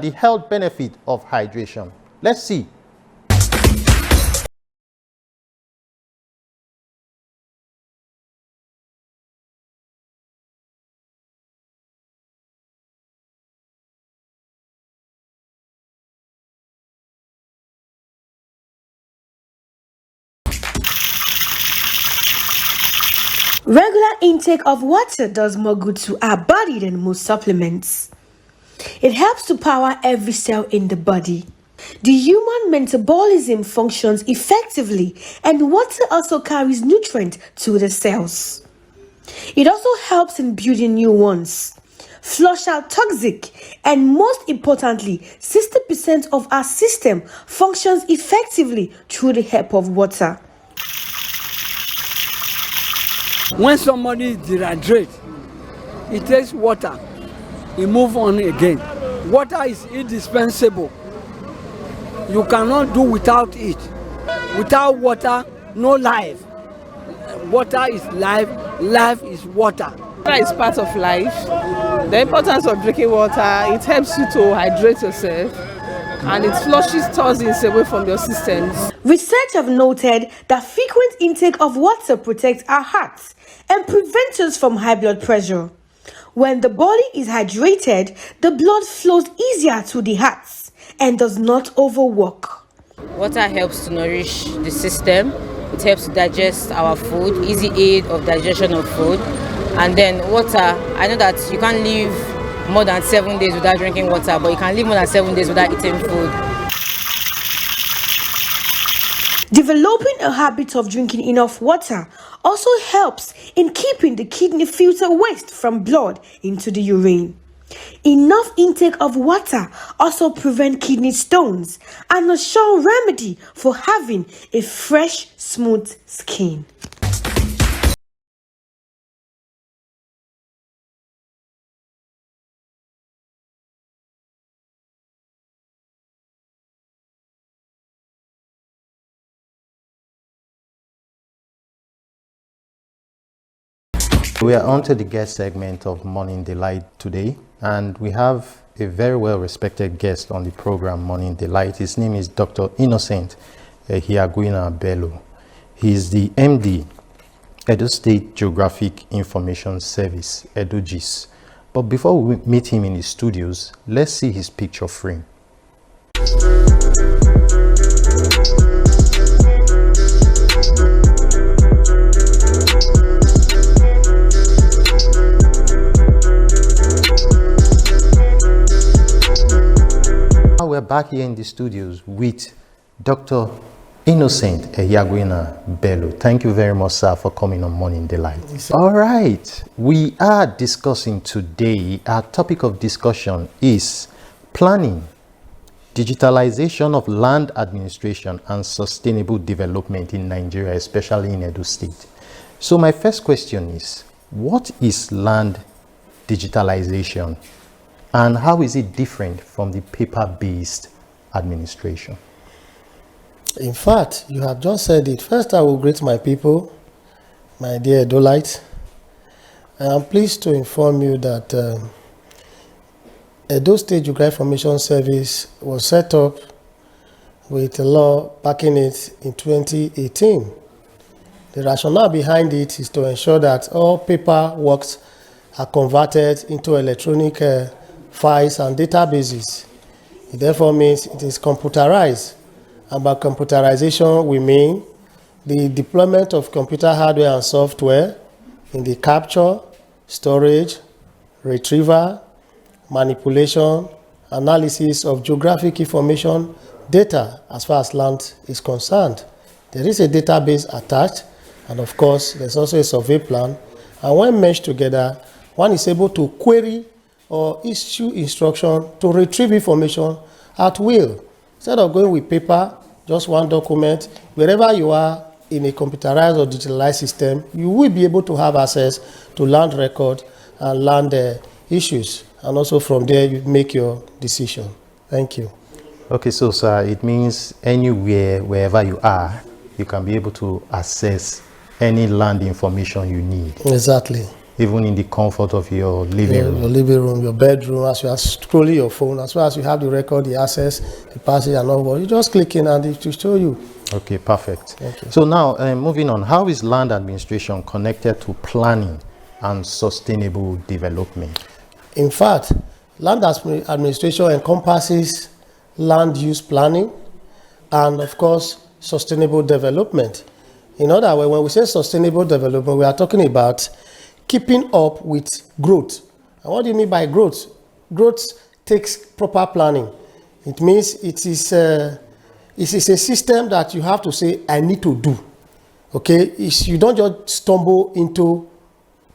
The health benefit of hydration. Let's see. Regular intake of water does more good to our body than most supplements. It helps to power every cell in the body. The human metabolism functions effectively, and water also carries nutrients to the cells. It also helps in building new ones, flush out toxic, and most importantly, 60% of our system functions effectively through the help of water. When somebody is dehydrated, he takes water, he moves on again. Water is indispensable. You cannot do without it. Without water, no life. Water is life, life is water. Water is part of life. The importance of drinking water, it helps you to hydrate yourself, and it flushes toxins away from your systems. Research have noted that frequent intake of water protects our hearts and prevents us from high blood pressure. When the body is hydrated, the blood flows easier to the hearts and does not overwork. Water helps to nourish the system. It helps to digest our food, easy aid of digestion of food. And then water, I know that you can't live more than 7 days without drinking water, but you can live more than 7 days without eating food. Developing a habit of drinking enough water also helps in keeping the kidney filter waste from blood into the urine. Enough intake of water also prevents kidney stones and a sure remedy for having a fresh, smooth skin. We are on to the guest segment of Morning Delight today, and we have a very well-respected guest on the program Morning Delight. His name is Dr. Innocent Hiaguina Bello. He is the MD, Edo State Geographic Information Service, EDOGIS. But before we meet him in his studios, let's see his picture frame. We're back here in the studios with Dr. Innocent Hiaguina Bello. Thank you very much, sir, for coming on Morning Delight. All right, we are discussing today, our topic of discussion is planning, digitalization of land administration and sustainable development in Nigeria, especially in Edo State. So my first question is, what is land digitalization? And how is it different from the paper-based administration? In fact, you have just said it. First, I will greet my people, my dear Edolites. I am pleased to inform you that Edo State Geographic Information Service was set up with a law backing it in 2018. The rationale behind it is to ensure that all paper works are converted into electronic files and databases. It therefore means it is computerized. And by computerization, we mean the deployment of computer hardware and software in the capture, storage, retrieval, manipulation, analysis of geographic information data as far as land is concerned. There is a database attached, and of course, there's also a survey plan. And when meshed together, one is able to query or issue instruction to retrieve information at will. Instead of going with paper, just one document, wherever you are in a computerized or digitalized system, you will be able to have access to land record and land issues. And also from there, you make your decision. Thank you. Okay, so sir, it means anywhere, wherever you are, you can be able to access any land information you need. Exactly. even in the comfort of your living room. Your living room, your bedroom, as you are scrolling your phone, as well as you have the record, the access, the passage and all, you just click in and it will show you. Okay, perfect. Okay. So now, moving on, how is land administration connected to planning and sustainable development? In fact, land administration encompasses land use planning and, of course, sustainable development. In other words, when we say sustainable development, we are talking about keeping up with growth. And what do you mean by growth? Growth takes proper planning. It means it is a system that you have to say, I need to do. Okay? You don't just stumble into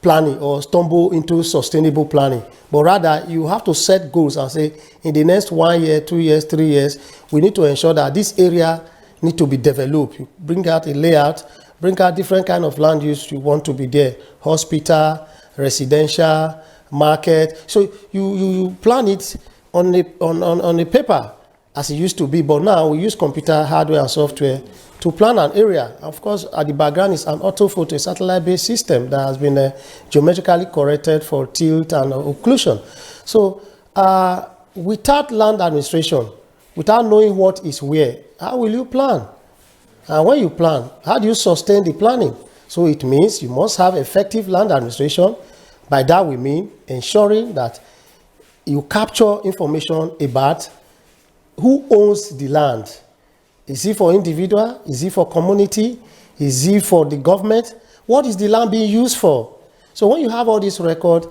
planning or stumble into sustainable planning, but rather you have to set goals and say, in the next 1 year, 2 years, 3 years, we need to ensure that this area need to be developed. You bring out a layout, bring out different kind of land use you want to be there, hospital, residential, market. So you plan it on a paper as it used to be, but now we use computer hardware and software to plan an area. Of course, at the background is an orthophoto, a satellite-based system that has been geometrically corrected for tilt and occlusion. So without land administration, without knowing what is where, how will you plan? And when you plan, how do you sustain the planning? So it means you must have effective land administration. By that we mean ensuring that you capture information about who owns the land. Is it for individual? Is it for community? Is it for the government? What is the land being used for? So when you have all this record,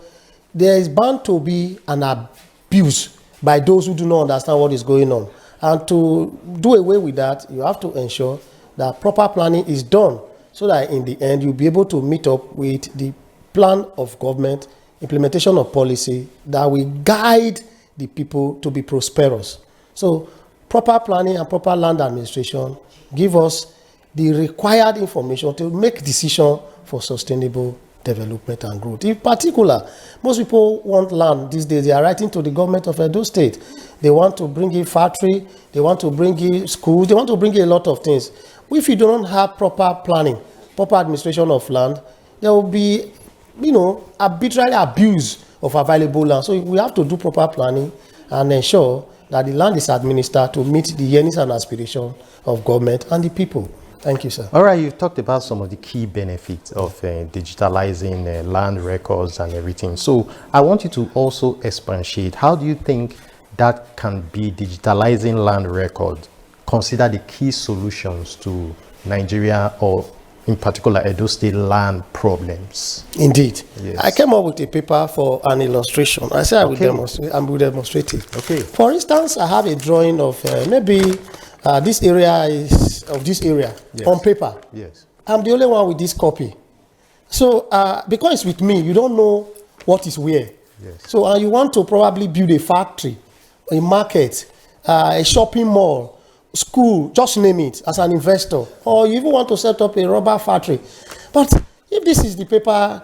there is bound to be an abuse by those who do not understand what is going on. And to do away with that, you have to ensure that proper planning is done so that in the end, you'll be able to meet up with the plan of government, implementation of policy that will guide the people to be prosperous. So proper planning and proper land administration give us the required information to make decisions for sustainable development and growth. In particular, most people want land these days. They are writing to the government of Edo State. They want to bring in factory, they want to bring in schools, they want to bring in a lot of things. If you do not have proper planning, proper administration of land, there will be, arbitrary abuse of available land. So we have to do proper planning and ensure that the land is administered to meet the yearnings and aspirations of government and the people. Thank you, sir. All right, you've talked about some of the key benefits of digitalizing land records and everything. So I want you to also expatiate. How do you think that can be digitalizing land records? Consider the key solutions to Nigeria or in particular Edo State land problems. Indeed. Yes. I came up with a paper for an illustration. I said I will demonstrate it. Okay. For instance, I have a drawing of maybe this area is of this area on paper. Yes. I'm the only one with this copy. So because it's with me, you don't know what is where. Yes. So you want to probably build a factory, a market, a shopping mall, school, just name it, as an investor, or you even want to set up a rubber factory. But if this is the paper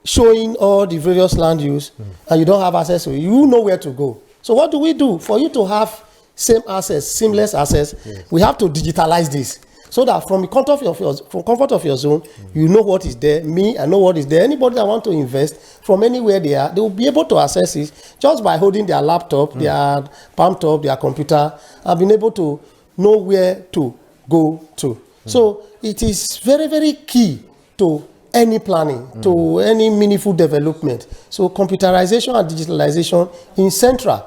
showing all the various land use and you don't have access to it, you know where to go. So what do? For you to have same access, seamless access, we have to digitalize this so that from the comfort of your zone, you know what is there. Me, I know what is there. Anybody that want to invest from anywhere they are, they will be able to access it just by holding their laptop, their palm top, their computer, and being able to know where to go to. So it is very, very key to any planning, to any meaningful development. So computerization and digitalization in central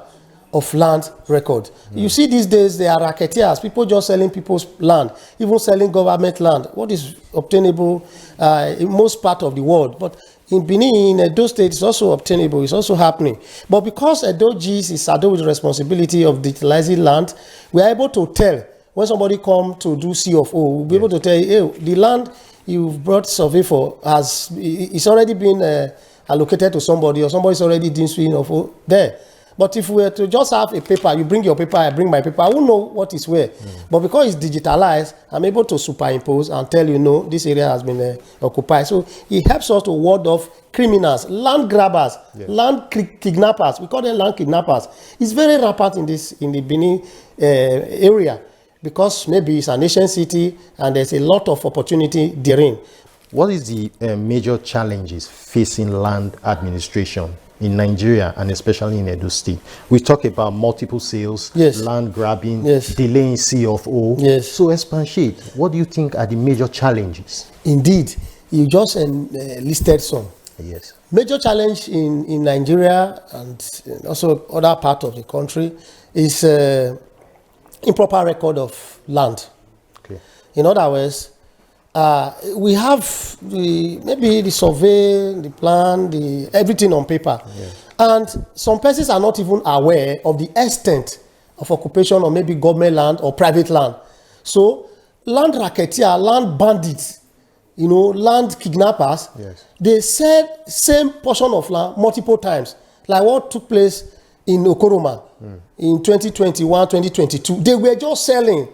of land record. You see these days there are racketeers, people just selling people's land, even selling government land, what is obtainable in most part of the world. But in Benin, in Edo State, it's also obtainable, it's also happening. But because Edo GIS is saddled with the responsibility of digitalizing land, we are able to tell when somebody come to do CFO, we'll be able to tell you, hey, the land you've brought survey for it's already been allocated to somebody, or somebody's already doing CFO there. But if we were to just have a paper, you bring your paper, I bring my paper, I won't know what is where. But because it's digitalized, I'm able to superimpose and tell you, no, this area has been occupied. So it helps us to ward off criminals, land grabbers, land kidnappers. We call them land kidnappers. It's very rampant in the Benin area because maybe it's an ancient city and there's a lot of opportunity therein. What is the major challenges facing land administration in Nigeria and especially in Edo State? We talk about multiple sales, Yes. land grabbing, Yes. delay in CFO. Yes. So expatiate. What do you think are the major challenges? Indeed, you just listed some. Yes. Major challenge in Nigeria and also other part of the country is improper record of land. Okay. In other words, we have maybe the survey, the plan, everything on paper. Yes. And some persons are not even aware of the extent of occupation or maybe government land or private land. So land racketeer, land bandits, land kidnappers, Yes. they sell same portion of land multiple times. Like what took place in Okoroma in 2021, 2022. They were just selling.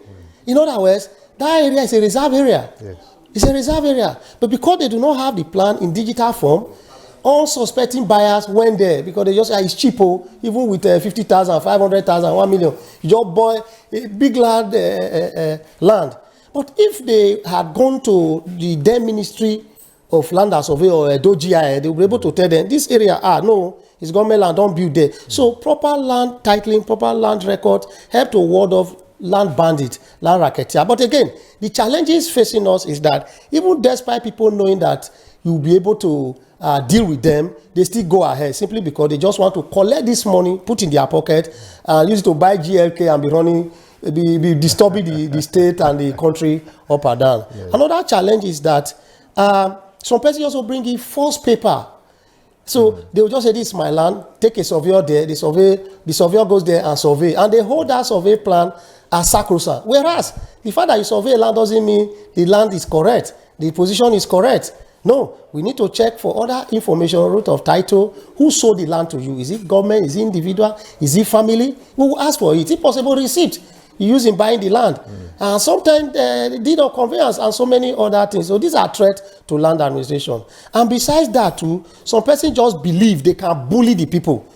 In other words, that area is a reserve area. Yes. It's a reserve area. But because they do not have the plan in digital form, unsuspecting buyers went there because they just say it's cheapo, even with 50,000, 500,000, 1 million. You just buy a big land. But if they had gone to the then Ministry of Land and Survey or Edo GIA, they will be able to tell them this area, no, it's government land, don't build there. So proper land titling, proper land record help to ward off land bandit, land racketeer. But again, the challenges facing us is that even despite people knowing that you'll be able to deal with them, they still go ahead simply because they just want to collect this money, put in their pocket, and use it to buy GLK and be running, be disturbing the state and the country up and down. Yeah. Another challenge is that some persons also bring in false paper. So they will just say, this is my land, take a surveyor there, the surveyor goes there and survey. And they hold that survey plan as sacrosanct. Whereas, the fact that you survey land doesn't mean the land is correct, the position is correct. No, we need to check for other information, root of title, who sold the land to you. Is it government, is it individual, is it family? We will ask for it. If possible, receipt you use in buying the land. And sometimes deed of conveyance and so many other things. So these are threats to land administration. And besides that too, some person just believe they can bully the people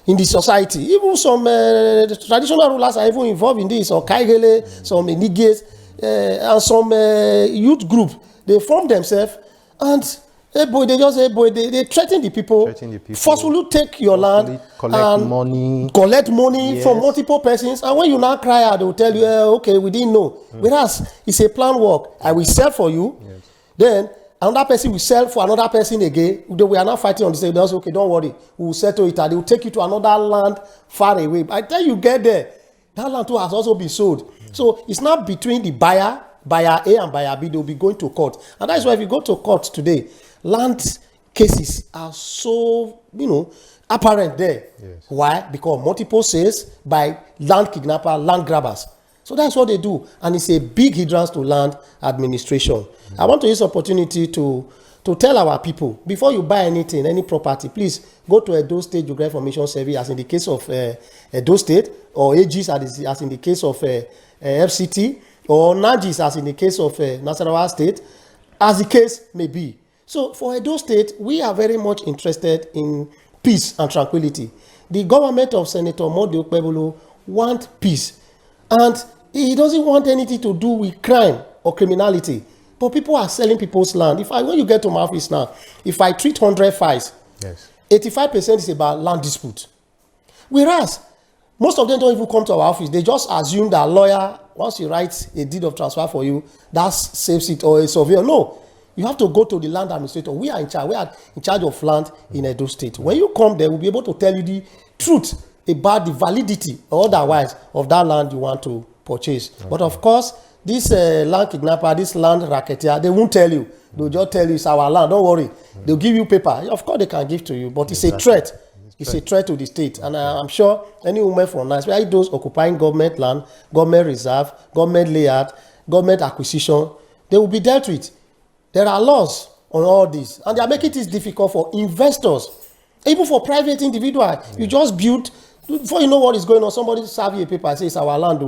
in the society. Even some traditional rulers are even involved in this, or Kaigele, some Iniges, and some youth group. They form themselves and they threaten the people, forcefully take your land, collect money from multiple persons. And when you now cry out, they will tell you, okay, we didn't know. Whereas it's a plan work. I will sell for you. Then another person will sell for another person again. We are not fighting on the same. They say, okay, don't worry. We will settle it. And they will take you to another land far away. By the time you get there, that land too has also been sold. So it's not between the buyer A and buyer B. They will be going to court. And that's why if you go to court today, land cases are so, apparent there. Why? Because multiple sales by land kidnapper, land grabbers. So that's what they do. And it's a big hindrance to land administration. I want to use this opportunity to tell our people, before you buy anything, any property, please go to Edo State Geographic Information Service, as in the case of Edo State, or AGs as in the case of FCT, or NAGIs as in the case of Nasarawa State, as the case may be. So for Edo State, we are very much interested in peace and tranquility. The government of Senator Modi Okpebholo wants peace. And he doesn't want anything to do with crime or criminality. But people are selling people's land. When you get to my office now, if I treat 100 files, 85% is about land dispute. Whereas, most of them don't even come to our office. They just assume that a lawyer, once he writes a deed of transfer for you, that saves it, or a surveyor. No. You have to go to the land administrator. We are in charge. We are in charge of land in Edo State. When you come there, we'll be able to tell you the truth about the validity or otherwise of that land you want to purchase. Okay. But of course, this land kidnapper, this land racketeer, they won't tell you. They'll just tell you it's our land. Don't worry. They'll give you paper. Of course, they can give to you, but it's a threat. It's a threat to the state. And I'm sure any woman from Nigeria, especially those occupying government land, government reserve, government layout, government acquisition, they will be dealt with. There are laws on all this, and they are making it difficult for investors, even for private individuals. You just build, before you know what is going on, somebody serve you a paper and say it's our land.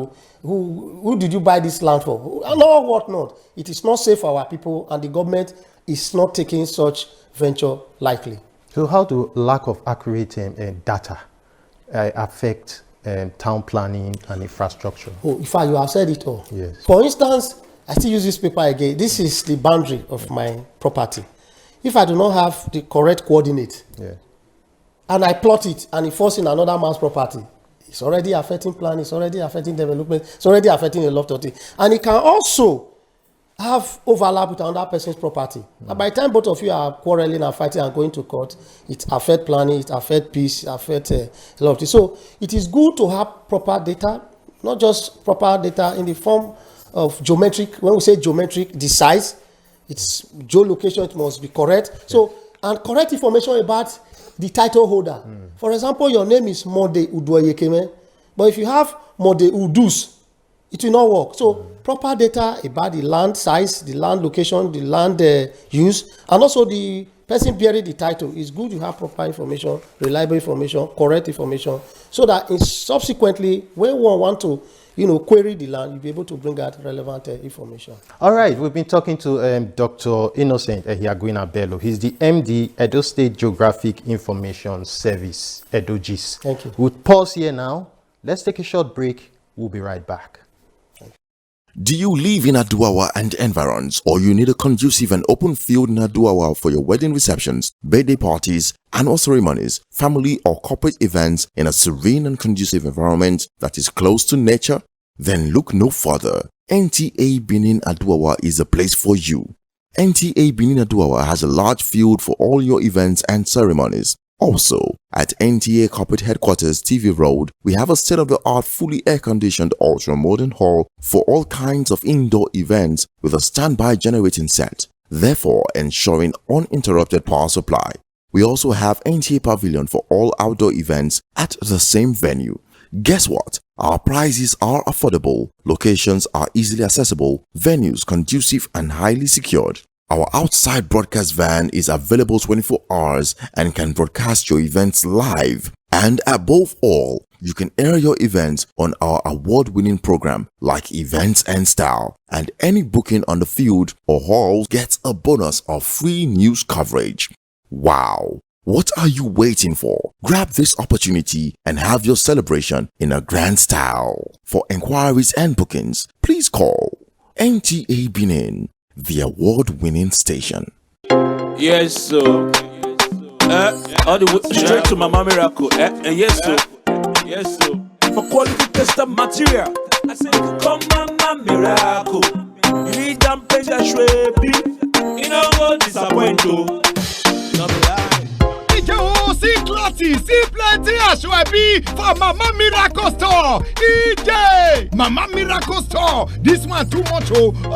Who did you buy this land for? No, what not. It is not safe for our people, and the government is not taking such venture lightly. So how do lack of accurate data affect town planning and infrastructure? In fact, you have said it all. Yes. For instance, I still use this paper again. This is the boundary of my property. If I do not have the correct coordinate, and I plot it and it falls in another man's property, it's already affecting planning, it's already affecting development, it's already affecting a lot of things. And it can also have overlap with another person's property. And by the time both of you are quarreling and fighting and going to court, it affects planning, it affects peace, it affects a lot of things. So it is good to have proper data, not just proper data in the form of geometric. When we say geometric, the size, its geolocation, it must be correct. So, and correct information about the title holder. For example, your name is Mode Udoyekeme, but if you have Mode Udus, it will not work. So proper data about the land size, the land location, the land use, and also the person bearing the title. It's good you have proper information, reliable information, correct information, so that subsequently, when one want to, query the land, you'll be able to bring out relevant information. All right, we've been talking to Dr. Innocent Ehiagwina Bello. He's the MD, Edo State Geographic Information Service, EDOGIS. Thank you. We'll pause here now. Let's take a short break. We'll be right back. Do you live in Aduawa and environs, or you need a conducive and open field in Aduawa for your wedding receptions, birthday parties, annual ceremonies, family or corporate events in a serene and conducive environment that is close to nature? Then look no further. NTA Benin Aduawa is the place for you. NTA Benin Aduawa has a large field for all your events and ceremonies. Also, at NTA Corporate Headquarters TV Road, we have a state-of-the-art fully air-conditioned ultra-modern hall for all kinds of indoor events with a standby generating set, therefore ensuring uninterrupted power supply. We also have NTA Pavilion for all outdoor events at the same venue. Guess what? Our prices are affordable, locations are easily accessible, venues conducive and highly secured. Our outside broadcast van is available 24 hours and can broadcast your events live. And above all, you can air your events on our award-winning program like Events and Style. And any booking on the field or hall gets a bonus of free news coverage. Wow! What are you waiting for? Grab this opportunity and have your celebration in a grand style. For inquiries and bookings, please call NTA Benin, the award-winning station. Yes, so all the way straight to Mama Miracle. Yes, so yes, so for quality tested material, I say come Mama Miracle. You need them pressure shwebi, you know go disappoint you. No be lie. See clarity, see plenty ashwabi for Mama Miracle Store. EJ, Mama Miracle Store. This one too much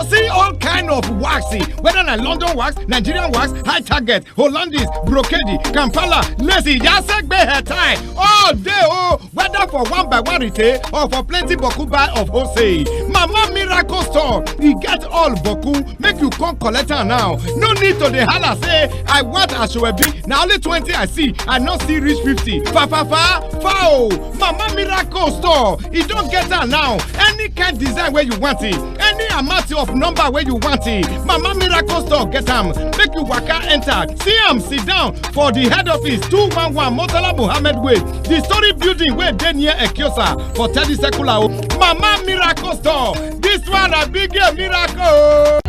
see all kind of waxy, whether na London wax, Nigerian wax, high target, Hollandese, brocade, Kampala, lacy, Yasek hair tie. All day whether for one by one retail or for plenty boku buy of wholesale. Mama Miracle Store, he get all boku, make you come collect her now. No need to the holla say I want ashwabi. Now only 20 I see. I not see reach 50. Foul. Mama Miracle Store. It don't get her now. Any kind design where you want it. Any amount of number where you want it. Mama Miracle Store get them. Make you waka enter. See them sit down for the head office 211 Motala Muhammad Way. The story building where they near Ekiosa for 30 Sekula. Mama Miracle Store. This one a big miracle.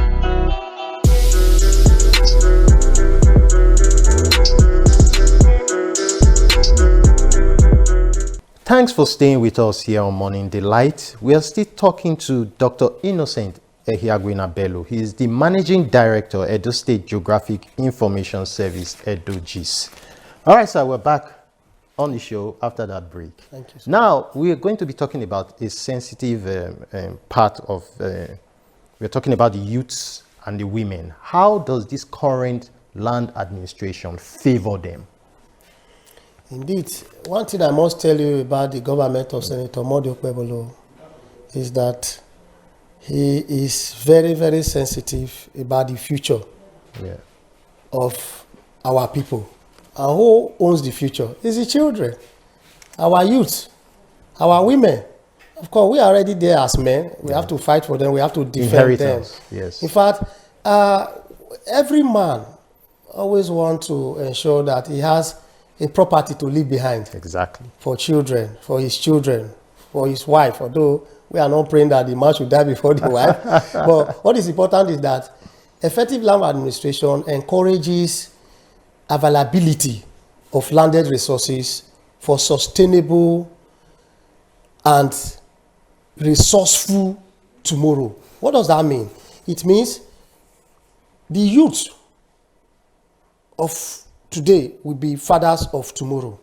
Thanks for staying with us here on Morning Delight. We are still talking to Dr. Innocent Ehiagwina Bello. He is the Managing Director, Edo State Geographic Information Service, EDOGIS. All right, sir, we're back on the show after that break. Thank you, sir. Now, we are going to be talking about a sensitive part of, we're talking about the youths and the women. How does this current land administration favor them? Indeed, one thing I must tell you about the government of Senator Modi Okpebholo is that he is very, very sensitive about the future of our people. And who owns the future? It's the children, our youth, our women. Of course, we are already there as men. We have to fight for them. We have to defend them. Yes. In fact, every man always wants to ensure that he has a property to leave behind. Exactly. For children, for his children, for his wife, although we are not praying that the man should die before the wife. But what is important is that effective land administration encourages availability of landed resources for sustainable and resourceful tomorrow. What does that mean? It means the youth of today will be fathers of tomorrow.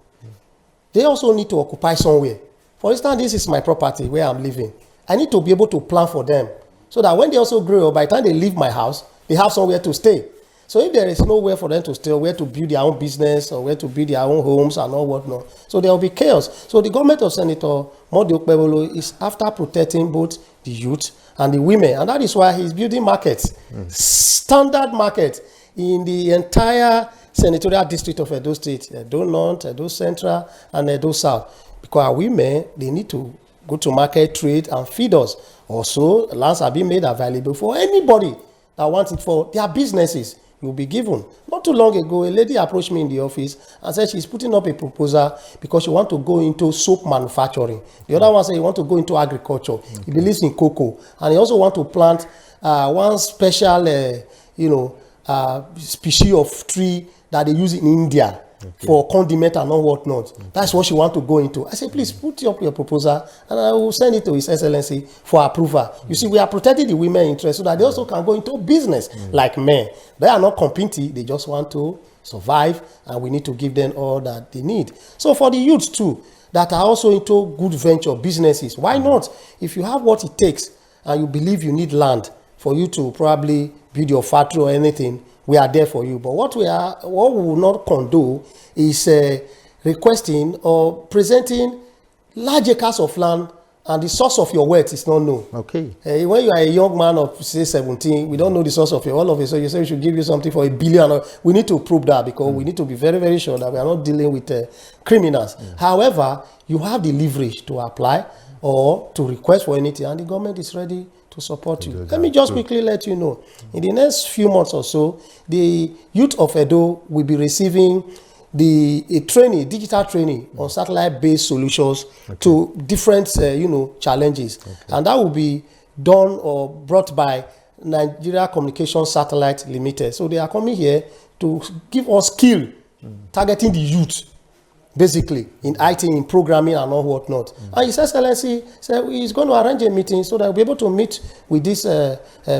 They also need to occupy somewhere. For instance, this is my property where I'm living. I need to be able to plan for them so that when they also grow up, by the time they leave my house, they have somewhere to stay. So if there is nowhere for them to stay, where to build their own business or where to build their own homes and all whatnot, so there will be chaos. So the government of Senator Modi Okpebholo is after protecting both the youth and the women, and that is why he's building markets, standard market in the entire senatorial district of Edo State, Edo North, Edo Central, and Edo South. Because our women, they need to go to market, trade, and feed us. Also, lands are being made available for anybody that wants it for their businesses. Will be given. Not too long ago, a lady approached me in the office and said she's putting up a proposal because she wants to go into soap manufacturing. The other one said he wants to go into agriculture. He believes in cocoa, and he also wants to plant one special, species of tree that they use in India for condiment and all whatnot. That's what she wants to go into. I said, please put up your proposal and I will send it to His Excellency for approval. You see, we are protecting the women interest so that they also can go into business like men. They are not competing, they just want to survive, and we need to give them all that they need. So for the youth too, that are also into good venture businesses, why not? If you have what it takes and you believe you need land for you to probably build your factory or anything, we are there for you. But what we will not condone is requesting or presenting large acres of land and the source of your wealth is not known. Okay. When you are a young man of say 17, we don't know the source of your all of it. So you say we should give you something for $1 billion. We need to prove that because we need to be very, very sure that we are not dealing with criminals. However, you have the leverage to apply or to request for anything, and the government is ready to support you. Let me just quickly let you know, in the next few months or so, the youth of Edo will be receiving a training, digital training on satellite-based solutions to different, challenges. And that will be done or brought by Nigeria Communication Satellite Limited. So they are coming here to give us skill, targeting the youth, basically, in IT, in programming and all whatnot. And His Excellency said he's going to arrange a meeting so that we'll be able to meet with this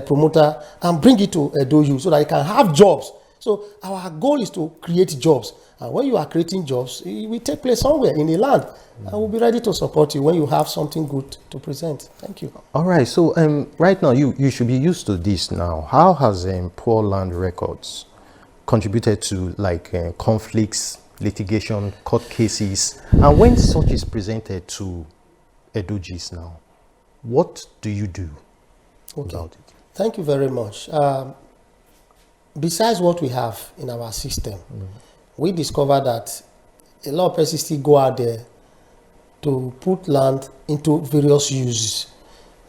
promoter and bring it to Edo Youth so that he can have jobs. So our goal is to create jobs. And when you are creating jobs, it will take place somewhere in the land. And we'll be ready to support you when you have something good to present. Thank you. All right. So right now, you should be used to this now. How has poor land records contributed to conflicts, litigation, court cases? And when such is presented to Edogis now, what do you do about it? Thank you very much. Besides what we have in our system, we discovered that a lot of persons still go out there to put land into various uses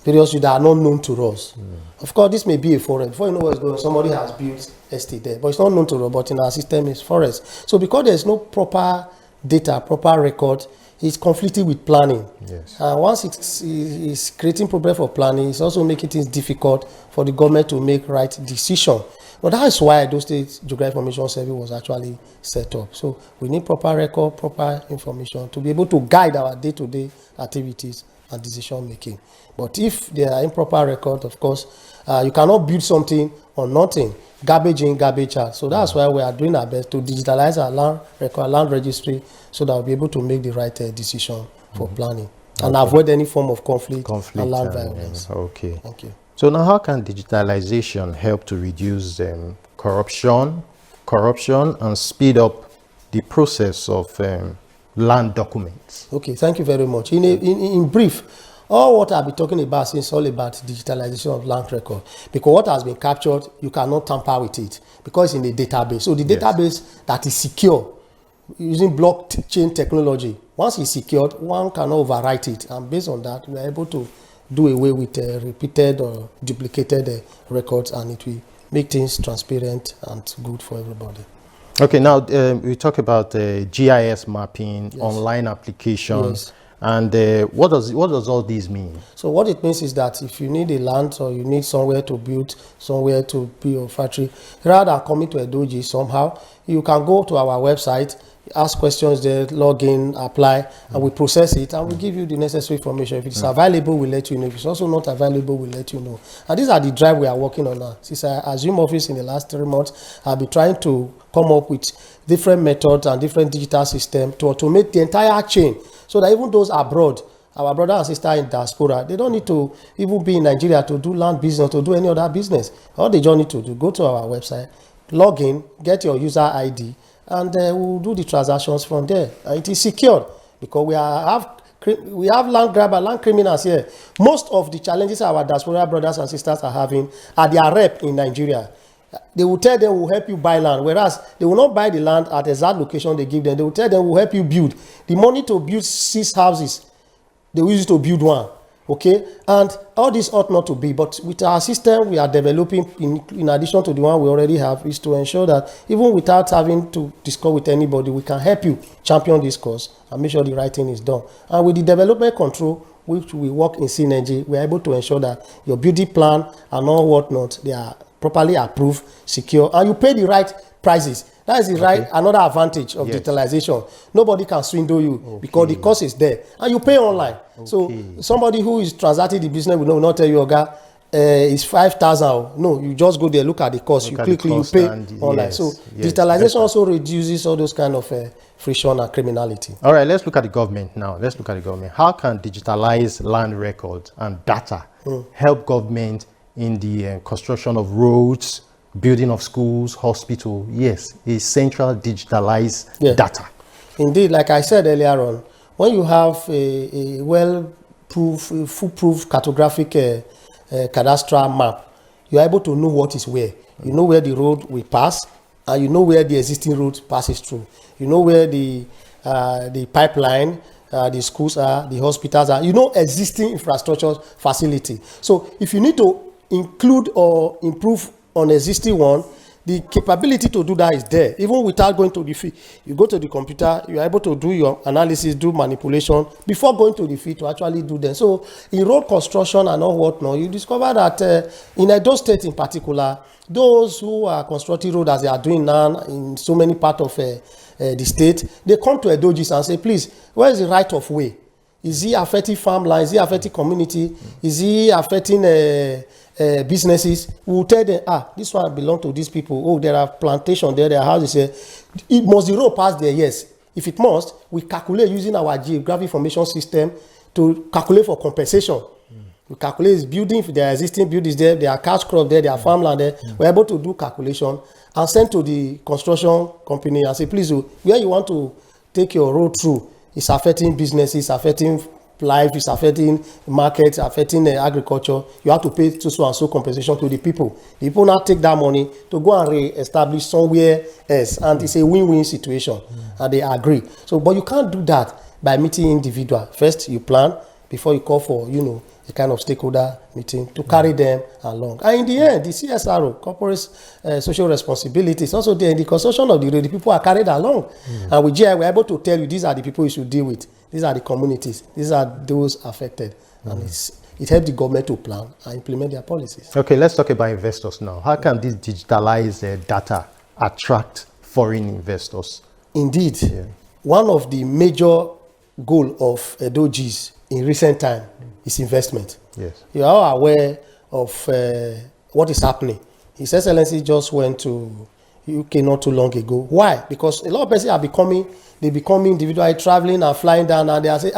that are not known to us. Of course, this may be a forest. Before you know what's going on, somebody has built estate there, but it's not known to us, but in our system it's forest. So because there's no proper data, proper record, it's conflicting with planning. Yes. Once it's creating problem for planning, it's also making things difficult for the government to make right decision. But that is why Edo State Geographic Information Service was actually set up. So we need proper record, proper information to be able to guide our day-to-day activities and decision making. But if there are improper record, of course, you cannot build something on nothing. Garbage in, garbage out. So that's why we are doing our best to digitalize our land record, land registry, so that we'll be able to make the right decision for planning and avoid any form of conflict and land violence. Okay. Thank you. So now, how can digitalization help to reduce corruption, and speed up the process of land documents? Okay, thank you very much. In brief, all what I'll be talking about is all about digitalization of land record, because what has been captured, you cannot tamper with it because it's in a database. So the database that is secure using blockchain technology, once it's secured, one cannot overwrite it, and based on that, we are able to do away with repeated or duplicated records, and it will make things transparent and good for everybody. Okay, now we talk about GIS mapping, online applications, And what does all these mean? So what it means is that if you need a land or you need somewhere to build your factory, rather than coming to a doji somehow, you can go to our website, ask questions there, log in, apply, and we process it, and we give you the necessary information. If it's available, we'll let you know. If it's also not available, we'll let you know. And these are the drive we are working on now. Since I assumed office in the last 3 months, I've been trying to come up with different methods and different digital systems to automate the entire chain, so that even those abroad, our brother and sister in diaspora, they don't need to even be in Nigeria to do land business, to do any other business. All they just need to do, go to our website, log in, get your user ID, and we'll do the transactions from there. And it is secured because we have land grabber, land criminals here. Most of the challenges our diaspora brothers and sisters are having are their rep in Nigeria. They will tell them we'll help you buy land, whereas they will not buy the land at the exact location they give them. They will tell them we'll help you build. The money to build 6 houses, they will use it to build 1. Okay, and all this ought not to be, but with our system we are developing in addition to the one we already have, is to ensure that even without having to discuss with anybody, we can help you champion this cause and make sure the right thing is done. And with the development control, which we work in synergy, we are able to ensure that your building plan and all whatnot, they are properly approved, secure, and you pay the right prices. That is the right, another advantage of digitalization. Nobody can swindle you because the cost is there, and you pay online. So somebody who is transacting the business will not tell you, "Oga, it's 5,000." No, you just go there, look at the cost, you quickly pay online. So digitalization also reduces all those kind of friction and criminality. All right, let's look at the government now. How can digitalized land records and data help government in the construction of roads, building of schools, hospital? Yes, a central digitalized data. Indeed, like I said earlier on, when you have a foolproof cartographic cadastral map, you are able to know what is where. You know where the road will pass, and you know where the existing road passes through. You know where the pipeline, the schools are, the hospitals are. You know existing infrastructure facility. So if you need to include or improve on existing one, the capability to do that is there, even without going to the field. You go to the computer, you are able to do your analysis, do manipulation before going to the field to actually do them. So in road construction and all whatnot, you discover that in Edo State in particular, those who are constructing roads as they are doing now in so many parts of the state, they come to Edojis and say, please, where is the right of way? Is he affecting farmland? Is he affecting community? Is he affecting businesses? We will tell them, this one belongs to these people. Oh, there are plantations there, there are houses here. Must the road pass there? Yes. If it must, we calculate using our geographic information system to calculate for compensation. We calculate building, if there are existing buildings there, there are cash crop there, there are farmland there. We're able to do calculation and send to the construction company and say, please, where you want to take your road through, it's affecting businesses, affecting life, it's affecting markets, affecting agriculture. You have to pay so and so compensation to the people. The people now take that money to go and re-establish somewhere else, and it's a win-win situation, and they agree. So, but you can't do that by meeting individual. First, you plan before you call for, a kind of stakeholder meeting to carry them along. And in the end, the CSRO, corporate social responsibility, is also there in the construction of the road. The people are carried along. And with GI, we're able to tell you, these are the people you should deal with. These are the communities. These are those affected. And it helps the government to plan and implement their policies. Okay, let's talk about investors now. How can this digitalized data attract foreign investors? Indeed. One of the major goals of Edojis in recent time is investment. Yes. You are aware of what is happening. His Excellency just went to UK not too long ago. Why? Because a lot of persons are becoming individually traveling and flying down, and they are saying,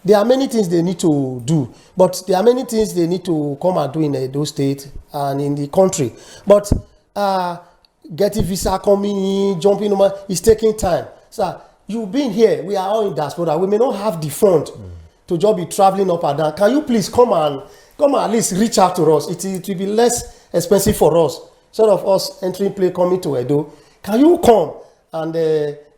there are many things they need to do, but there are many things they need to come and do in Edo State and in the country. But getting visa, coming in, jumping over, is taking time. So you've been here, we are all in diaspora, we may not have the fund to just be traveling up and down. Can you please come and at least reach out to us? It will be less expensive for us. Sort of us entering play, coming to Edo. Can you come and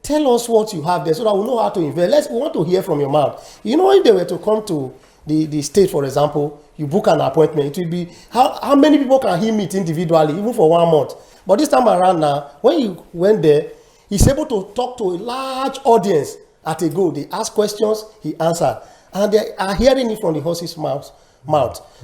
tell us what you have there so that we know how to invest? We want to hear from your mouth. If they were to come to the state, for example, you book an appointment, it will be, how many people can he meet individually, even for 1 month? But this time around now, when you went there, he's able to talk to a large audience at a go. They ask questions, he answered. And they are hearing it from the horse's mouth.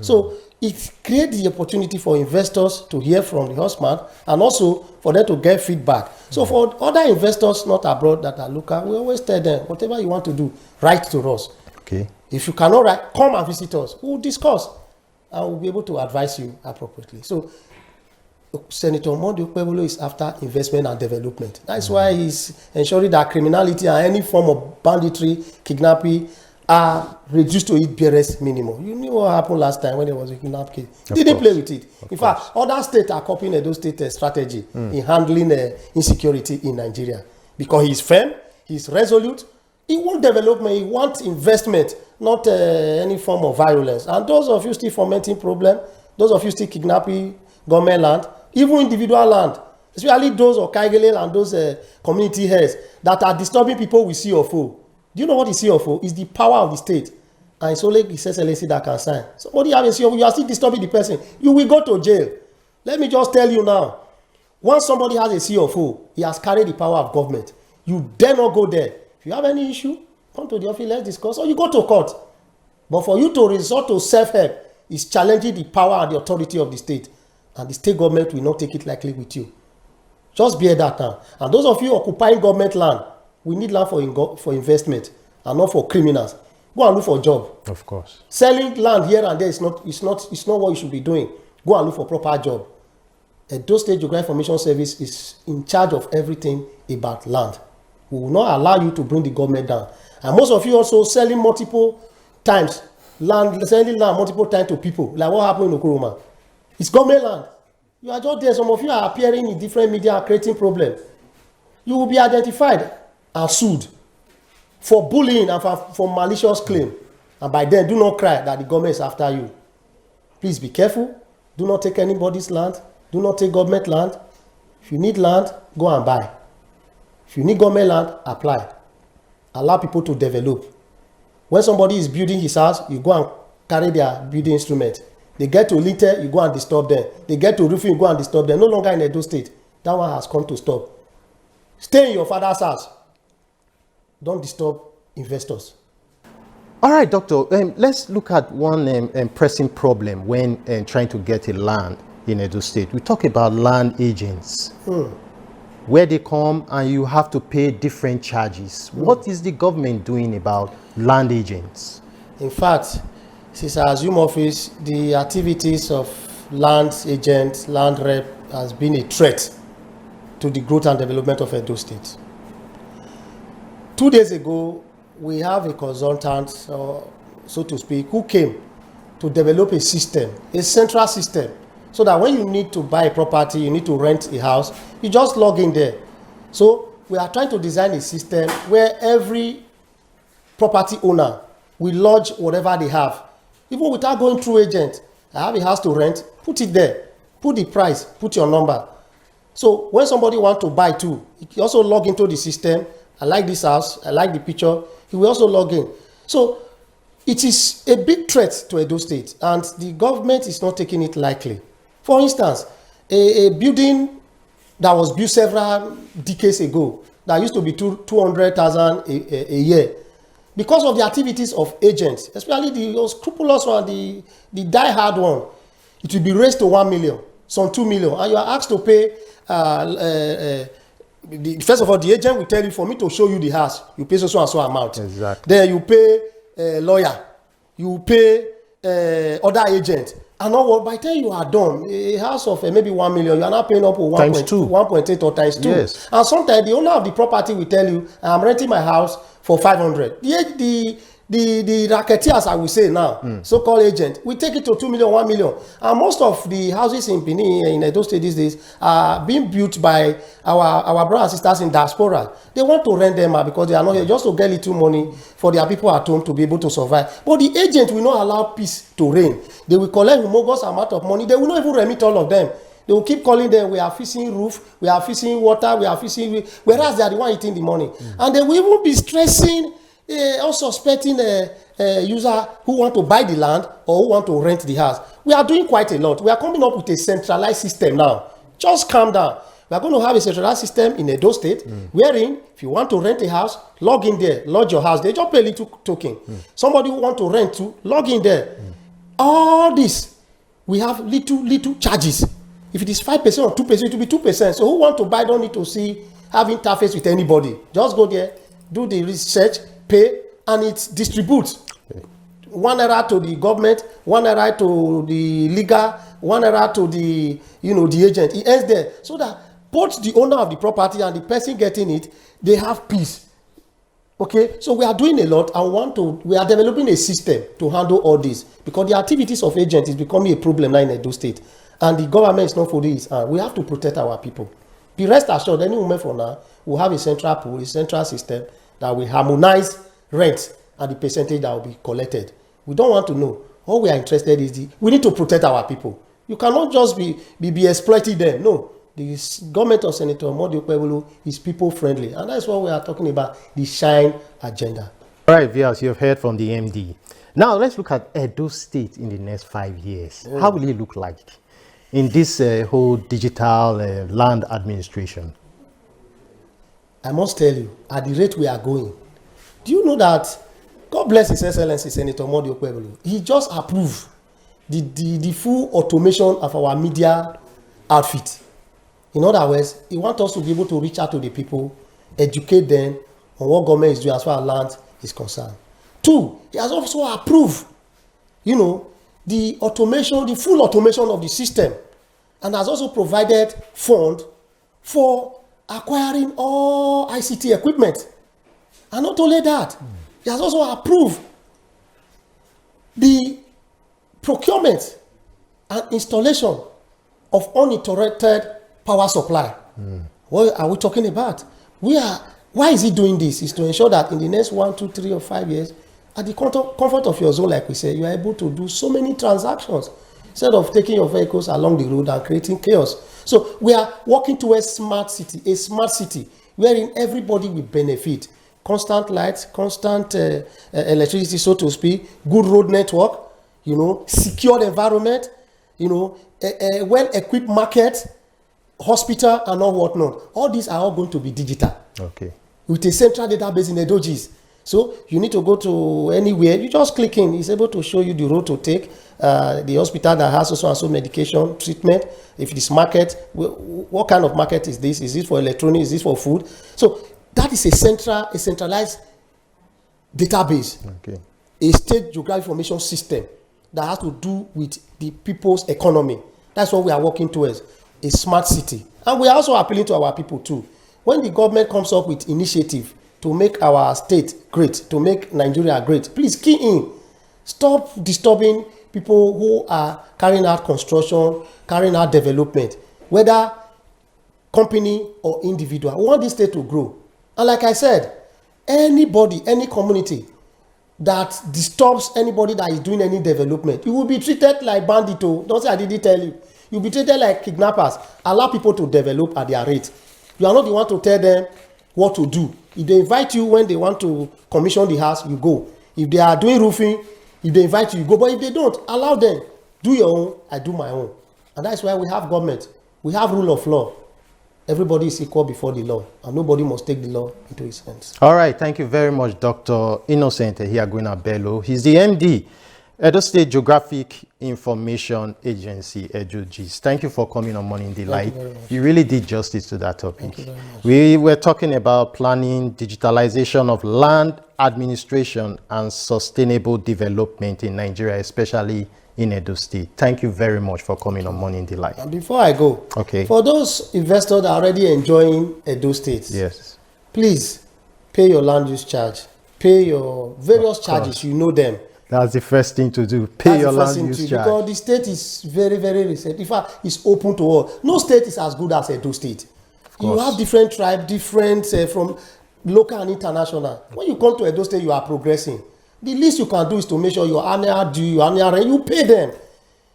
So it creates the opportunity for investors to hear from the horse mouth and also for them to get feedback. So for other investors not abroad that are local, we always tell them, whatever you want to do, write to us. Okay. If you cannot write, come and visit us. We'll discuss and we'll be able to advise you appropriately. So Senator Monday Okpebholo is after investment and development. That's why he's ensuring that criminality and any form of banditry, kidnapping are reduced to its barest minimum. You knew what happened last time when there was a kidnap case. Didn't play with it. In fact, other states are copying Edo State strategy in handling insecurity in Nigeria. Because he's firm, he's resolute, he wants development, he wants investment, not any form of violence. And those of you still fomenting problem, those of you still kidnapping government land, even individual land, especially those of Kaigele and those community heads that are disturbing people with CFO. Do you know what is CFO? It's the power of the state. And it's only His Excellency that can sign. Somebody have a CFO, you are still disturbing the person. You will go to jail. Let me just tell you now. Once somebody has a CFO, he has carried the power of government. You dare not go there. If you have any issue, come to the office, let's discuss, or you go to court. But for you to resort to self-help is challenging the power and the authority of the state. And the state government will not take it lightly with you. Just bear that now. And those of you occupying government land, we need land for investment and not for criminals. Go and look for a job. Of course. Selling land here and there is not what you should be doing. Go and look for proper job. Edo State Geographic Information Service is in charge of everything about land. We will not allow you to bring the government down. And most of you also selling multiple times selling land multiple times to people, like what happened in Okoroma. It's government land. You are just there. Some of you are appearing in different media creating problems. You will be identified and sued for bullying and for malicious claim. And by then, do not cry that the government is after you. Please be careful. Do not take anybody's land. Do not take government land. If you need land, go and buy. If you need government land, apply. Allow people to develop. When somebody is building his house, you go and carry their building instrument. They get to litter, you go and disturb them. They get to roofing, you go and disturb them. No longer in Edo State. That one has come to stop. Stay in your father's house. Don't disturb investors. All right, Doctor, let's look at one pressing problem when trying to get a land in Edo State. We talk about land agents, where they come and you have to pay different charges. What is the government doing about land agents? In fact, since I assumed office, the activities of land agents, land rep has been a threat to the growth and development of Edo State. 2 days ago, we have a consultant, so to speak, who came to develop a system, a central system, so that when you need to buy a property, you need to rent a house, you just log in there. So we are trying to design a system where every property owner will lodge whatever they have, even without going through agent. I have a house to rent, put it there, put the price, put your number. So when somebody wants to buy too, you also log into the system. I like this house, I like the picture, he will also log in. So it is a big threat to Edo State, and the government is not taking it lightly. For instance, a building that was built several decades ago, that used to be 200,000 a year, because of the activities of agents, especially the scrupulous one, the die-hard one, it will be raised to 1 million, some 2 million, and you are asked to pay first of all, the agent will tell you, for me to show you the house, you pay so and so amount. Exactly. Then you pay a lawyer, you pay other agent. And all, by the time you are done, a house of maybe 1 million, you are not paying up 1.8 or times 2. Yes. And sometimes the owner of the property will tell you, I'm renting my house for 500. The racketeers, I will say now, so-called agent, we take it to 2 million, 1 million. And most of the houses in Benin, in Edo State these days, are being built by our brothers and sisters in diaspora. They want to rent them out because they are not here just to get little money for their people at home to be able to survive. But the agent will not allow peace to reign. They will collect humongous amount of money. They will not even remit all of them. They will keep calling them, we are fixing roof, we are fixing water, we are fixing, whereas they are the one eating the money. And they will even be stressing unsuspecting user who want to buy the land or who want to rent the house. We are doing quite a lot. We are coming up with a centralized system now. Just calm down. We are going to have a centralized system in Edo State, wherein if you want to rent a house, log in there, lodge your house. They just pay a little token. Somebody who want to rent to, log in there. All this, we have little charges. If it is 5% or 2%, it will be 2%. So who want to buy don't need to have interface with anybody. Just go there, do the research, pay, and it distributes. 1 naira to the government, 1 naira to the legal, 1 naira to the the agent. It ends there, so that both the owner of the property and the person getting it, they have peace. Okay, so we are doing a lot and we are developing a system to handle all this, because the activities of agents is becoming a problem now in Edo State, and the government is not for this. We have to protect our people. Be rest assured, any woman for now will have a central pool, a central system that will harmonize rent and the percentage that will be collected. We don't want to know. All we are interested is we need to protect our people. You cannot just be exploiting them. No. The government of Senator Modi Okpebholo is people friendly, and that's what we are talking about, the Shine agenda. All right, viewers, you've heard from the MD. Now let's look at Edo State in the next 5 years. How will it look like in this whole digital land administration? I must tell you, at the rate we are going, do you know that God bless His Excellency Senator Modi Okpebholo, he just approved the full automation of our media outfit. In other words, he wants us to be able to reach out to the people, educate them on what government is doing as far as land is concerned. 2, he has also approved, the automation, the full automation of the system, and has also provided fund for acquiring all ICT equipment. And not only that, he has also approved the procurement and installation of uninterrupted power supply. What are we talking about? Why is he doing this? Is to ensure that in the next 1, 2, 3, or 5 years, at the comfort of your zone, like we said, you are able to do so many transactions instead of taking your vehicles along the road and creating chaos. So we are working towards smart city, a smart city wherein everybody will benefit. Constant lights, constant electricity, so to speak, good road network, secured environment, a well-equipped market, hospital, and all whatnot. All these are all going to be digital. Okay. With a central database in Edogis. So you need to go to anywhere, you just click in, it's able to show you the road to take, the hospital that has also and so medication treatment. If it is market, what kind of market is this? Is this for electronics? Is this for food? So that is a centralized database, okay. A state geographic information system that has to do with the people's economy. That's what we are working towards, a smart city. And we are also appealing to our people too. When the government comes up with initiative to make our state great, to make Nigeria great, please key in. Stop disturbing people who are carrying out construction, carrying out development, whether company or individual. We want this state to grow. And like I said, anybody, any community that disturbs anybody that is doing any development, you will be treated like bandito. Don't say I didn't tell you. You'll be treated like kidnappers. Allow people to develop at their rate. You are not the one to tell them what to do. If they invite you when they want to commission the house, you go. If they are doing roofing, if they invite you, you go. But if they don't, allow them. Do your own, I do my own. And that's why we have government. We have rule of law. Everybody is equal before the law, and nobody must take the law into his hands. All right, thank you very much, Dr. Innocent Ehiagwina Bello. He's the MD, Edo State Geographic Information Agency, EDOGIS. Thank you for coming on Morning Delight. You really did justice to that topic. Thank you very much. We were talking about planning, digitalization of land administration, and sustainable development in Nigeria, especially in Edo State. Thank you very much for coming on Morning Delight. And before I go, okay, for those investors that are already enjoying Edo State, yes, please pay your land use charge, pay your various charges. You know them. That's the first thing to do. Pay your land use charge. Because the state is very, very recent. In fact, it's open to all. No state is as good as Edo State. You have different tribes, different from local and international. When you come to Edo State, you are progressing. The least you can do is to make sure your annual due, your annual rent, you pay them.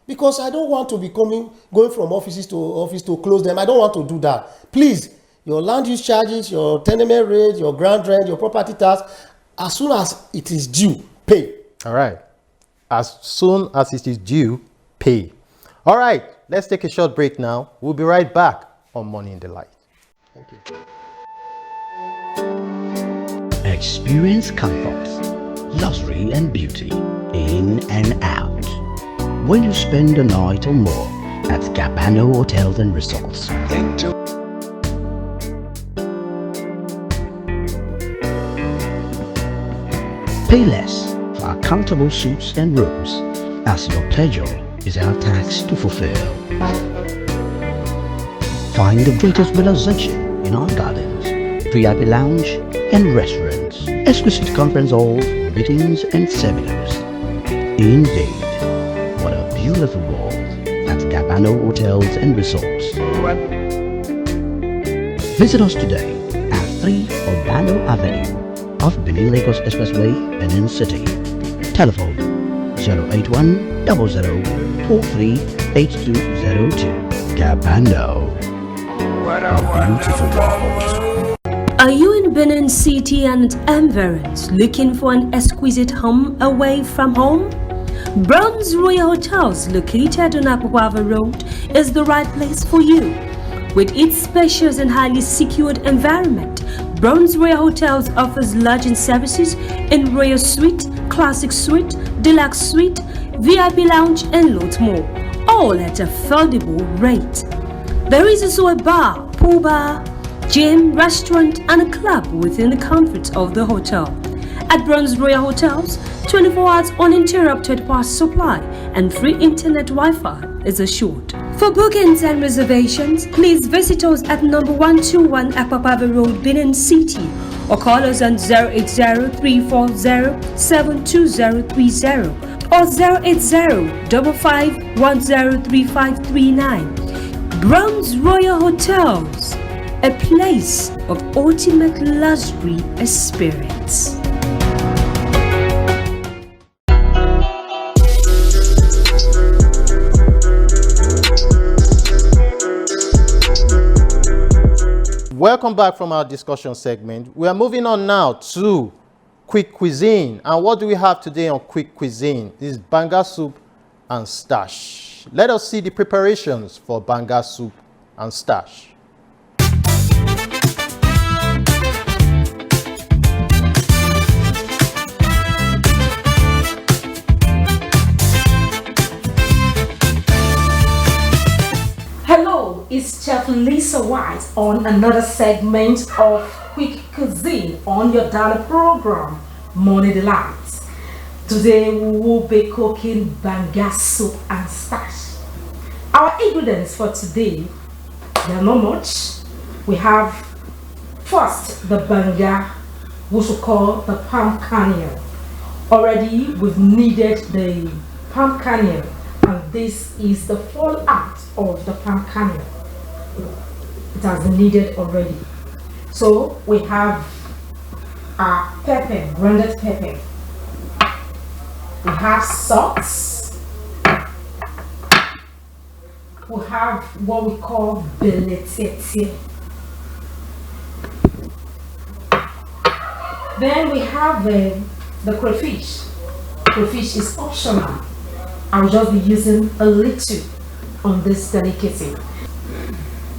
Because I don't want to be going from offices to office to close them. I don't want to do that. Please, your land use charges, your tenement rate, your ground rent, your property tax, as soon as it is due, pay. All right. As soon as it is due, pay. All right. Let's take a short break now. We'll be right back on Money in the Light. Thank you. Experience comfort, luxury and beauty in and out when you spend the night or more at Cabano Hotels and Resorts. Pay less for our comfortable suites and rooms, as your pleasure is our tax to fulfill. Find the greatest relaxation in our gardens, VIP lounge and restaurants, exquisite conference halls, meetings and seminars. Indeed, what a beautiful world at Cabano Hotels and Resorts. Visit us today at 3 Urbano Avenue off Benin Lagos Expressway, Benin City. Telephone 081 00438202. Cabano. What a beautiful world. Are you in Benin City and environs looking for an exquisite home away from home? Bronze Royal Hotels, located on Akwakwava Road, is the right place for you. With its spacious and highly secured environment, Bronze Royal Hotels offers lodging services in Royal Suite, Classic Suite, Deluxe Suite, VIP Lounge and lots more, all at affordable rate. There is also a bar, pool bar, gym, restaurant and a club within the comfort of the hotel. At Bronze Royal Hotels, 24 hours uninterrupted power supply and free internet Wi-Fi is assured. For bookings and reservations, please visit us at number 121 Akwakwava Road, Benin City, or call us on 080-340-72030 or 080-55103539. Bronze Royal Hotels, a place of ultimate luxury experience. Welcome back from our discussion segment. We are moving on now to quick cuisine. And what do we have today on quick cuisine? This is Banga soup and stash. Let us see the preparations for Banga soup and stash. Hello, it's Chef Lisa White on another segment of Quick Cuisine on your Dana program, Money Delights. Today we will be cooking Banga soup and stash. Our ingredients for today, they are not much. We have first the Banga, which we call the palm kernel. Already we've kneaded the palm kernel, and this is the fallout of the palm kernel. It has been kneaded already. So we have our pepper, grounded pepper. We have salt. We have what we call beletete. Then we have the crayfish. Crayfish is optional. I'll just be using a little on this delicacy.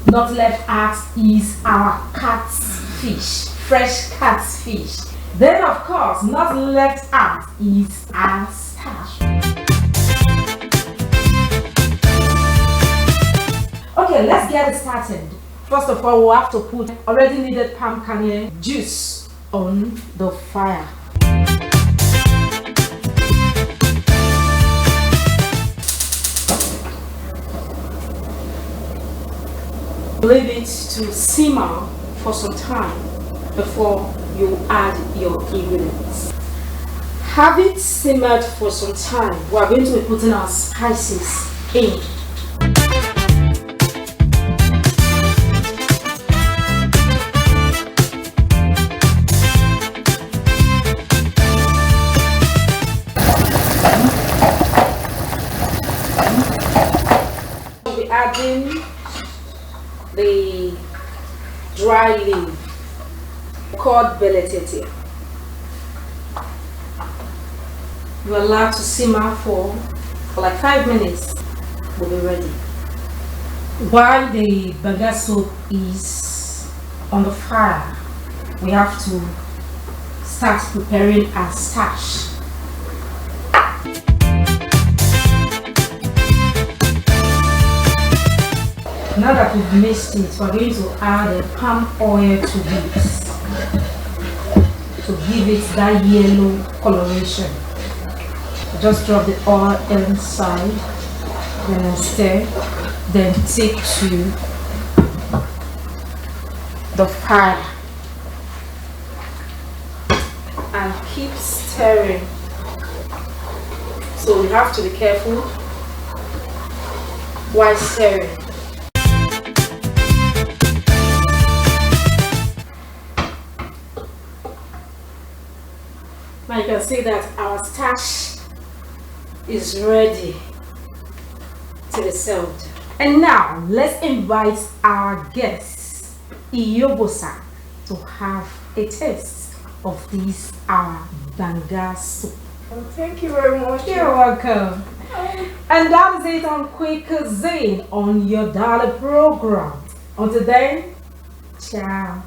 Not left out is our cat's fish, fresh cat's fish. Then of course, not left out is our stash. Okay, let's get started. First of all, we'll have to put already kneaded palm kernel juice on the fire. Leave it to simmer for some time before you add your ingredients. Have it simmered for some time. We are going to be putting our spices in. We'll be adding the dry leaf called beletete. You allow to simmer for like 5 minutes. We'll be ready. While the Banga soup is on the fire, we have to start preparing our starch. Now that we've mixed it, we're going to add the palm oil to it to give it that yellow coloration. Just drop the oil inside, then stir, then take to the fire and keep stirring. So we have to be careful while stirring. Now you can see that our starch is ready to be served. And now let's invite our guest Iyobosa to have a taste of this our Banga soup. Thank you very much. You're welcome. And that is it on Quick Cuisine on your Dollar program. Until then, ciao.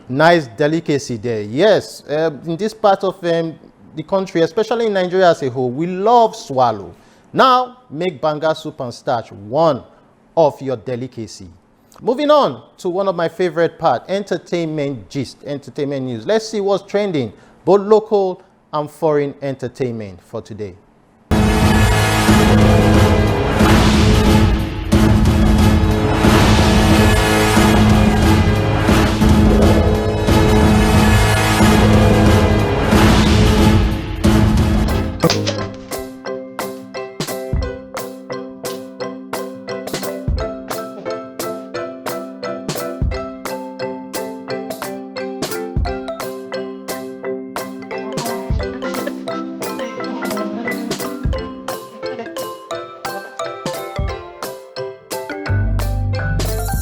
Nice delicacy there. Yes, in this part of the country, especially in Nigeria as a whole, we love swallow. Now, make Banga soup and starch one of your delicacy. Moving on to one of my favorite parts, entertainment gist, entertainment news. Let's see what's trending, both local and foreign entertainment for today.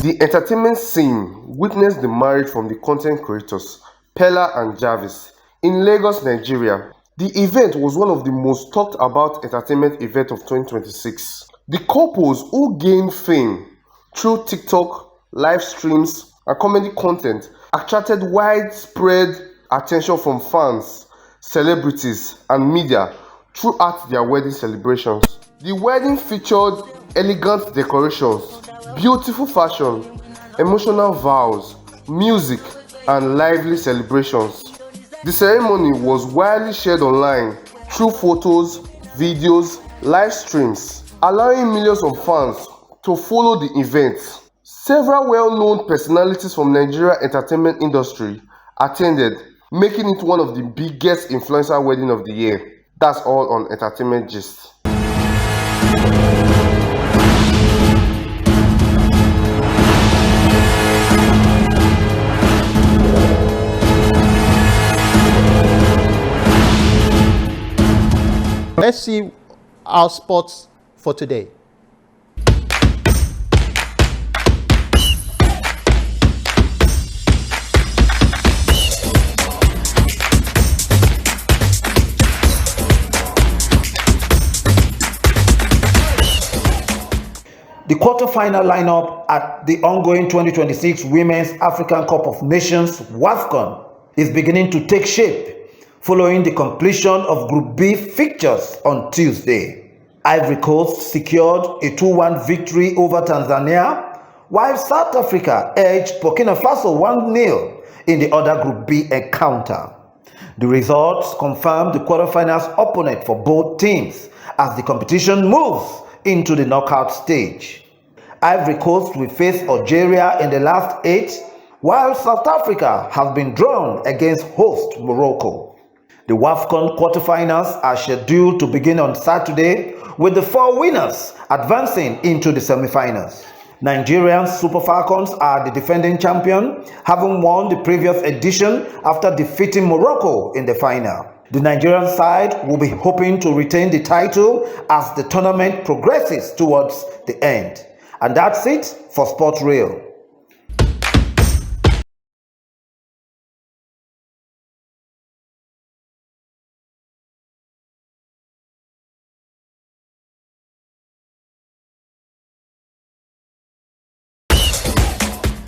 The entertainment scene witnessed the marriage from the content creators Pella and Jarvis in Lagos, Nigeria. The event was one of the most talked about entertainment events of 2026. The couples, who gained fame through TikTok, live streams, and comedy content, attracted widespread attention from fans, celebrities, and media throughout their wedding celebrations. The wedding featured elegant decorations, beautiful fashion, emotional vows, music, and lively celebrations. The ceremony was widely shared online through photos, videos, live streams, allowing millions of fans to follow the event. Several well-known personalities from Nigeria entertainment industry attended, making it one of the biggest influencer wedding of the year. That's all on Entertainment Gist. Let's see our sports for today. The quarter-final lineup at the ongoing 2026 Women's African Cup of Nations WAFCON is beginning to take shape following the completion of Group B fixtures on Tuesday. Ivory Coast secured a 2-1 victory over Tanzania, while South Africa edged Burkina Faso 1-0 in the other Group B encounter. The results confirmed the quarterfinals opponent for both teams as the competition moves into the knockout stage. Ivory Coast will face Algeria in the last 8, while South Africa has been drawn against host Morocco. The WAFCON quarterfinals are scheduled to begin on Saturday, with the 4 winners advancing into the semifinals. Nigerian Super Falcons are the defending champion, having won the previous edition after defeating Morocco in the final. The Nigerian side will be hoping to retain the title as the tournament progresses towards the end. And that's it for Sports Reel.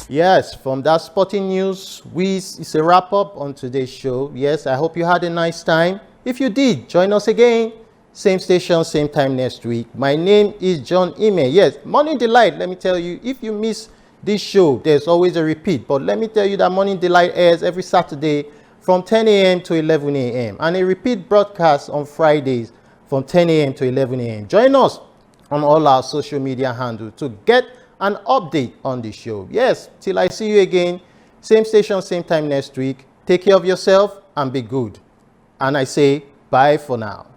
Yes, from that sporting news, it's a wrap up on today's show. Yes, I hope you had a nice time. If you did, join us again. Same station, same time next week. My name is John Ime. Yes, Morning Delight, let me tell you, if you miss this show, there's always a repeat. But let me tell you that Morning Delight airs every Saturday from 10 a.m. to 11 a.m. and a repeat broadcast on Fridays from 10 a.m. to 11 a.m. Join us on all our social media handles to get an update on the show. Yes, till I see you again, same station, same time next week. Take care of yourself and be good. And I say bye for now.